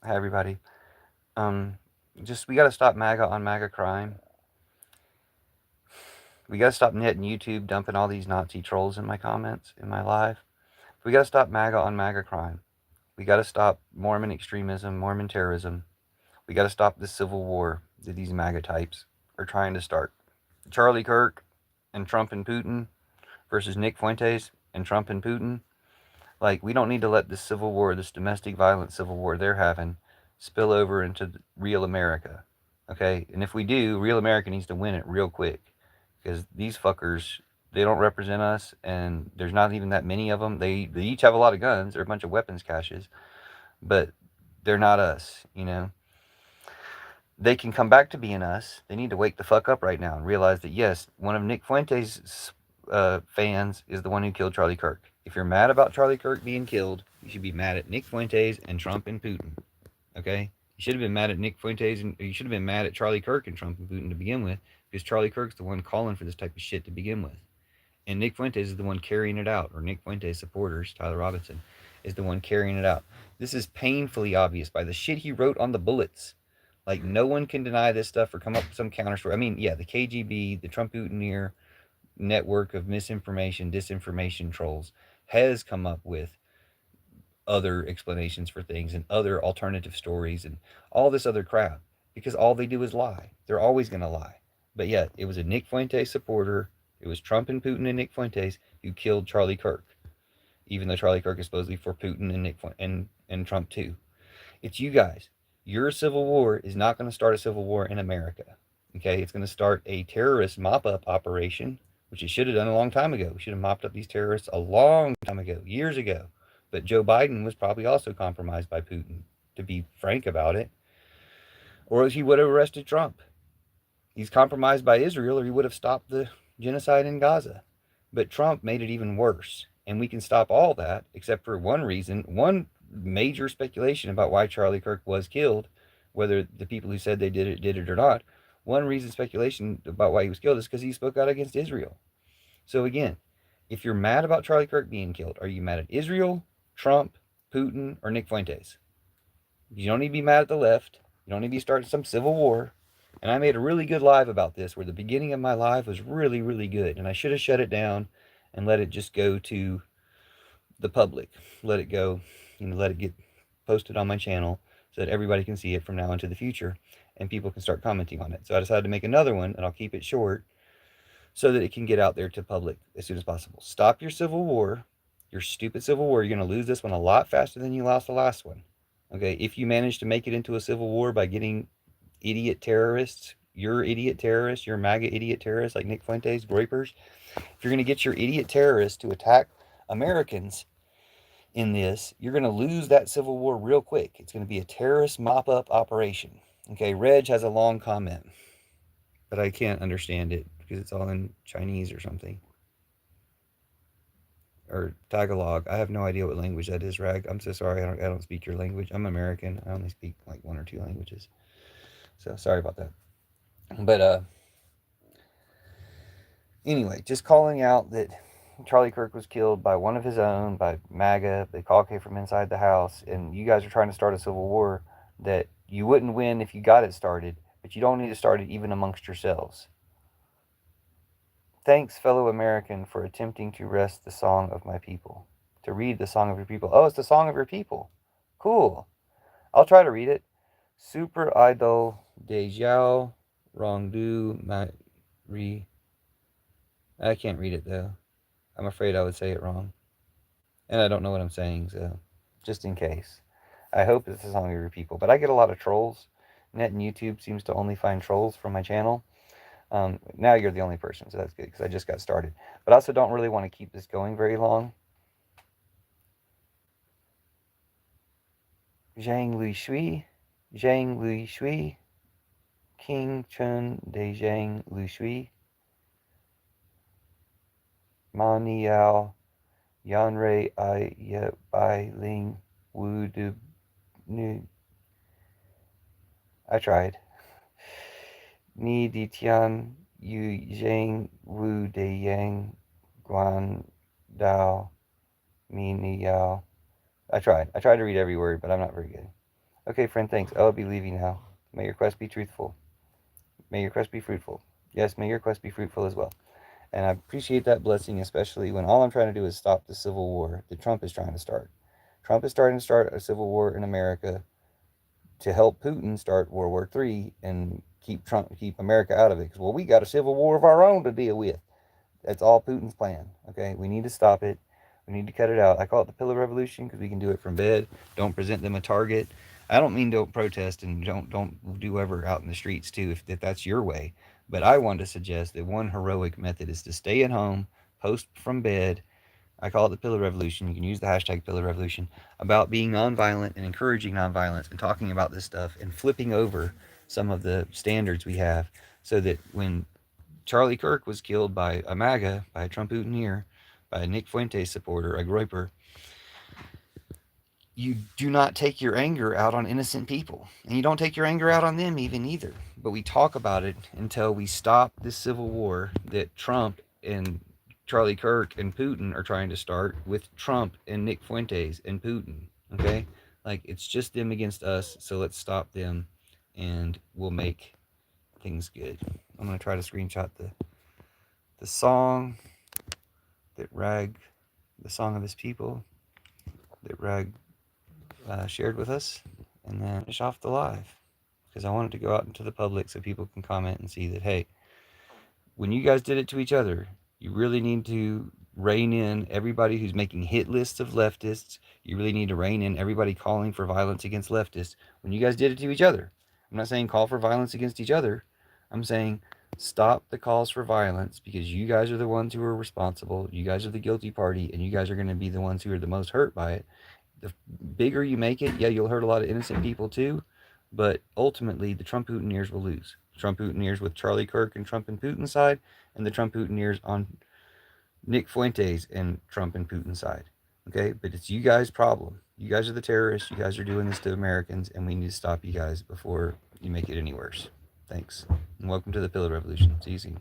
Hi everybody. Um, just we gotta stop MAGA on MAGA crime. We gotta stop letting YouTube dumping all these Nazi trolls in my comments in my live. We gotta stop MAGA on MAGA crime. We gotta stop Mormon extremism, Mormon terrorism. We gotta stop this civil war that these MAGA types are trying to start. Charlie Kirk and Trump and Putin versus Nick Fuentes and Trump and Putin. Like, we don't need to let this civil war, this domestic violence civil war they're having, spill over into real America. Okay? And if we do, real America needs to win it real quick. Because these fuckers, they don't represent us, and there's not even that many of them. They each have a lot of guns. They're a bunch of weapons caches, but they're not us, you know? They can come back to being us. They need to wake the fuck up right now and realize that, yes, one of Nick Fuentes' fans is the one who killed Charlie Kirk. If you're mad about Charlie Kirk being killed, you should be mad at Nick Fuentes and Trump and Putin. Okay? You should have been mad at Nick Fuentes and you should have been mad at Charlie Kirk and Trump and Putin to begin with, because Charlie Kirk's the one calling for this type of shit to begin with. And Nick Fuentes is the one carrying it out, or Nick Fuentes supporters, Tyler Robinson, is the one carrying it out. This is painfully obvious by the shit he wrote on the bullets. Like, no one can deny this stuff or come up with some counter story. I mean, yeah, the KGB, the Trump Putinir network of misinformation, disinformation trolls has come up with other explanations for things and other alternative stories and all this other crap, because all they do is lie. They're always going to lie. But yet, it was a Nick Fuentes supporter. It was Trump and Putin and Nick Fuentes who killed Charlie Kirk, even though Charlie Kirk is supposedly for Putin and and Trump too. It's you guys. Your civil war is not going to start a civil war in America. Okay, it's going to start a terrorist mop-up operation, which it should have done a long time ago. We should have mopped up these terrorists a long time ago, years ago. But Joe Biden was probably also compromised by Putin, to be frank about it, or he would have arrested Trump. He's compromised by Israel, or he would have stopped the genocide in Gaza. But Trump made it even worse. And we can stop all that, except for one reason, one major speculation about why Charlie Kirk was killed, whether the people who said they did it or not. One reason speculation about why he was killed is because he spoke out against Israel. So again, if you're mad about Charlie Kirk being killed, are you mad at Israel, Trump, Putin, or Nick Fuentes? You don't need to be mad at the left. You don't need to be starting some civil war. And I made a really good live about this, where the beginning of my live was really, really good. And I should have shut it down and let it just go to the public. Let it go, let it get posted on my channel so that everybody can see it from now into the future and people can start commenting on it. So I decided to make another one, and I'll keep it short so that it can get out there to public as soon as possible. Stop your civil war, your stupid civil war. You're going to lose this one a lot faster than you lost the last one. Okay, if you manage to make it into a civil war by getting idiot terrorists, your idiot terrorists, your MAGA idiot terrorists like Nick Fuentes, Groypers, if you're going to get your idiot terrorists to attack Americans in this, you're going to lose that civil war real quick. It's going to be a terrorist mop up operation. Okay, Reg has a long comment, but I can't understand it because it's all in Chinese or something. Or Tagalog. I have no idea what language that is, Rag. I'm so sorry. I don't speak your language. I'm American. I only speak like one or two languages. So sorry about that. But anyway, just calling out that Charlie Kirk was killed by one of his own, by MAGA. They all came from inside the house, and you guys are trying to start a civil war that you wouldn't win if you got it started, but you don't need to start it even amongst yourselves. Thanks, fellow American, for attempting to wrest the song of my people. To read the song of your people. Oh, it's the song of your people. Cool. I'll try to read it. Super idol de jiao rongdu ma ri. I can't read it though. I'm afraid I would say it wrong. And I don't know what I'm saying, so just in case. I hope it's the song of your people. But I get a lot of trolls. Net and YouTube seems to only find trolls from my channel. Now you're the only person, so that's good because I just got started. But I also don't really want to keep this going very long. Zhang Lui Shui, Zhang Lui Shui, King Chun de Zhang Lui Shui, Ma Niao, Yan Rei I Ye Bai Ling Wu Du Nu. I tried. Ni Di Tian Yu Zhang Wu De Yang Guan Dao Mi Ni Yao. I tried. I tried to read every word, but I'm not very good. Okay, friend, thanks. I'll be leaving now. May your quest be truthful. May your quest be fruitful. Yes, may your quest be fruitful as well. And I appreciate that blessing, especially when all I'm trying to do is stop the civil war that Trump is trying to start. Trump is starting to start a civil war in America to help Putin start World War III and keep America out of it. Because, well, we got a civil war of our own to deal with. That's all Putin's plan. Okay, we need to stop it. We need to cut it out. I call it the pillar revolution because we can do it from bed. Don't present them a target. I don't mean don't protest and don't do ever out in the streets too if that's your way. But I want to suggest that one heroic method is to stay at home, post from bed. I call it the pillar revolution. You can use the hashtag pillar revolution about being nonviolent and encouraging nonviolence and talking about this stuff and flipping over some of the standards we have so that when Charlie Kirk was killed by a MAGA, by a Trump Trump-Buttineer, by a Nick Fuentes supporter, a Groiper, you do not take your anger out on innocent people. And you don't take your anger out on them even either. But we talk about it until we stop this civil war that Trump and Charlie Kirk and Putin are trying to start with Trump and Nick Fuentes and Putin. Okay? Like, it's just them against us, so let's stop them and we'll make things good. I'm going to try to screenshot the song that Rag, the song of his people, that Rag shared with us, and then finish off the live because I wanted to go out into the public so people can comment and see that, hey, when you guys did it to each other, you really need to rein in everybody who's making hit lists of leftists. You really need to rein in everybody calling for violence against leftists when you guys did it to each other. I'm not saying call for violence against each other. I'm saying stop the calls for violence because you guys are the ones who are responsible. You guys are the guilty party, and you guys are going to be the ones who are the most hurt by it. The bigger you make it, yeah, you'll hurt a lot of innocent people too, but ultimately the Trump Putiners will lose. Trump Putiners with Charlie Kirk and Trump and Putin's side, and the Trump Putiners on Nick Fuentes and Trump and Putin's side. Okay, but it's you guys' problem. You guys are the terrorists. You guys are doing this to Americans, and we need to stop you guys before you make it any worse. Thanks, and welcome to the Pillar Revolution. It's easy.